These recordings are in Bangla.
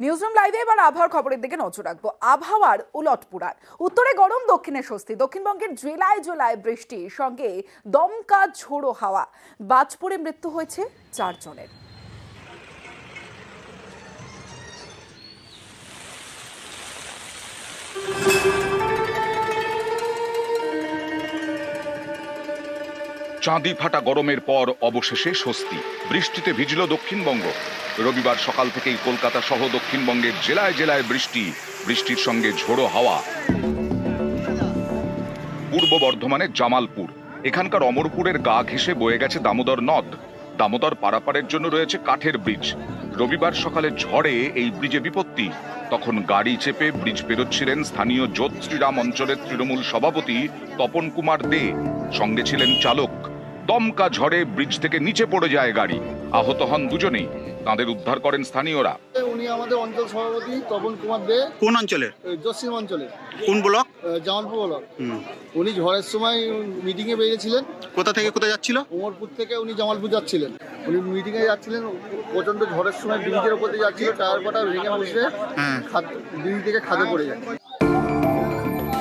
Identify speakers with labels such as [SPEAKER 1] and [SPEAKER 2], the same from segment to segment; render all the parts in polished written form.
[SPEAKER 1] নিউজরুম লাইভে এবার আবহাওয়ার খবরের দিকে নজর রাখবো। আবহাওয়ার উলটপুরাণ। উত্তরে গরম, দক্ষিণে স্বস্তি। দক্ষিণবঙ্গের জেলায় জেলায় বৃষ্টির সঙ্গে দমকা ঝোড়ো হাওয়া। বাজ পড়ে মৃত্যু হয়েছে 4 জনের।
[SPEAKER 2] চাঁদি ফাটা গরমের পর অবশেষে স্বস্তি। বৃষ্টিতে ভিজল দক্ষিণবঙ্গ। রবিবার সকাল থেকেই কলকাতা সহ দক্ষিণবঙ্গের জেলায় জেলায় বৃষ্টির সঙ্গে ঝোড়ো হাওয়া। পূর্ব বর্ধমানের জামালপুর, এখানকার অমরপুরের গা ঘেঁষে বয়ে গেছে দামোদর নদ। দামোদর পারাপারের জন্য রয়েছে কাঠের ব্রিজ। রবিবার সকালে ঝড়ে এই ব্রিজে বিপত্তি। তখন গাড়ি চেপে ব্রিজ পেরোচ্ছিলেন স্থানীয় যোধ শ্রীরাম অঞ্চলের তৃণমূল সভাপতি তপন কুমার দে। সঙ্গে ছিলেন চালক। দমকা ঝড়ে ব্রিজ থেকে নিচে পড়ে যায় গাড়ি। আহত হন দুজনেই। তাদের উদ্ধার করেন স্থানীয়রা।
[SPEAKER 3] উনি আমাদের অঞ্চল সভাপতি তপন কুমার দে।
[SPEAKER 4] কোন অঞ্চলের?
[SPEAKER 3] জসিম অঞ্চলের।
[SPEAKER 4] কোন ব্লক?
[SPEAKER 3] জামালপুর ব্লক। উনি ঝড়ের সময় মিটিং এ বেরিয়েছিলেন।
[SPEAKER 4] কোথা থেকে কোথায় যাচ্ছিল?
[SPEAKER 3] উমরপুর থেকে উনি জামালপুর যাচ্ছিলেন। উনি মিটিং এ যাচ্ছিলেন, প্রচন্ড ঝড়ের সময় ব্রিজের উপর দিয়ে যাচ্ছিল, টায়ার পাটা ভেঙে বসে ব্রিজ থেকে খাদে পড়ে যায়।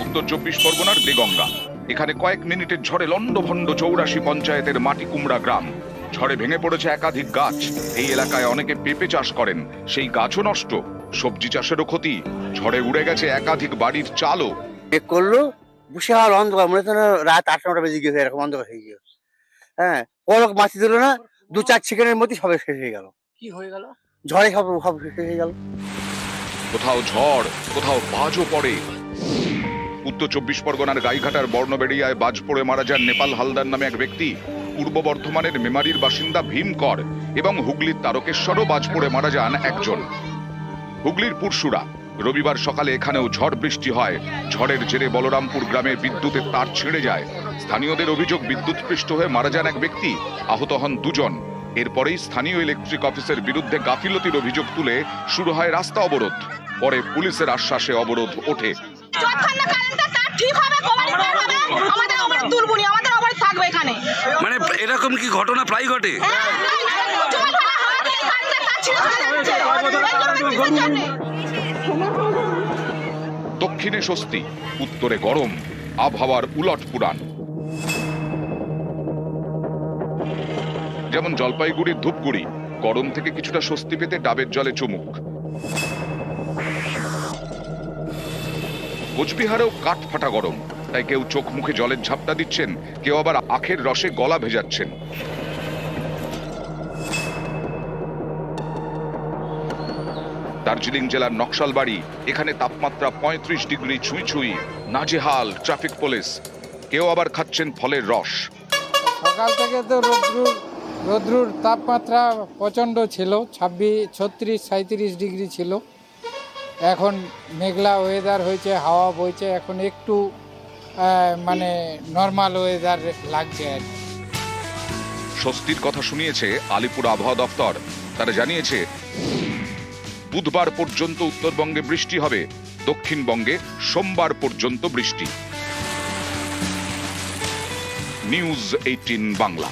[SPEAKER 2] উত্তর 24 পরগনার দেগঙ্গা, এখানে কয়েক মিনিটের ঝড়ে লন্ডভন্ড 84 পঞ্চায়েতের মাটি কুমড়া গ্রাম। ঝড়ে ভেঙে পড়েছে একাধিক গাছ। এই এলাকায় অনেকে পেঁপে চাষ করেন, সেই গাছও নষ্ট। সবজি চাষেরও ক্ষতি। ঝড়ে উড়ে গেছে একাধিক বাড়ির চালও।
[SPEAKER 5] করলো বসে আর অন্ধকার, মনে হচ্ছে রাত 8-9টা বেজে গিয়েছে, এরকম অন্ধকার হয়ে গিয়েছে। হ্যাঁ, পলক মাছি দিল না, 2-4 সেকেন্ডের মধ্যে সব শেষ হয়ে গেল। কি হয়ে গেল? ঝড়ে সব শেষ হয়ে গেল।
[SPEAKER 2] কোথাও ঝড়, কোথাও বাজও পড়ে। উত্তর 24 পরগনার গাইঘাটার বর্ণবেড়িয়ায় বাজ পড়ে মারা যান নেপাল হালদার নামে এক ব্যক্তি। পূর্ব বর্ধমানের মেমারির বাসিন্দা ভীম কর এবং হুগলির তারকেশ্বরও বাজ পড়ে মারা যান একজন। হুগলির পুরসুরা, রবিবার সকালে এখানেও ঝড় বৃষ্টি হয়। ঝড়ের জেরে বলরামপুর গ্রামে বিদ্যুতের তার ছিঁড়ে যায়। স্থানীয়দের অভিযোগ, বিদ্যুৎস্পৃষ্ট হয়ে মারা যান এক ব্যক্তি, আহত হন 2 জন। এরপরেই স্থানীয় ইলেকট্রিক অফিসের বিরুদ্ধে গাফিলতির অভিযোগ তুলে শুরু হয় রাস্তা অবরোধ। পরে পুলিশের আশ্বাসে অবরোধ ওঠে।
[SPEAKER 6] মানে এরকম কি ঘটনা প্রায় ঘটে?
[SPEAKER 2] দক্ষিণে স্বস্তি, উত্তরে গরম। আবহাওয়ার উলটপুরাণ। যেমন জলপাইগুড়ির ধূপগুড়ি, গরম থেকে কিছুটা স্বস্তি পেতে ডাবের জলে চুমুক। কোচবিহারেও কাঠ ফাটা গরম, তাই কেউ চোখ মুখে জলের ঝাপটা দিচ্ছেন, কেউ আবার আখের রসে গলা ভেজাচ্ছেন। দার্জিলিং জেলার নকশালবাড়ি, এখানে তাপমাত্রা 35 ডিগ্রি ছুঁই ছুঁই। নাজেহাল ট্রাফিক পুলিশ। কেউ আবার খাচ্ছেন ফলের রস।
[SPEAKER 7] সকাল থেকে তো রৌদ্রুর তাপমাত্রা প্রচণ্ড ছিল, 36-37 ডিগ্রি ছিল। এখন মেঘলা ওয়েদার হয়েছে, হাওয়া বইছে, এখন একটু মানে নর্মাল ওয়েদার লাগছে আর কি।
[SPEAKER 2] স্বস্তির কথা শুনিয়েছে আলিপুর আবহাওয়া দপ্তর। তারা জানিয়েছে বুধবার পর্যন্ত উত্তরবঙ্গে বৃষ্টি হবে, দক্ষিণবঙ্গে সোমবার পর্যন্ত বৃষ্টি। নিউজ 18 বাংলা।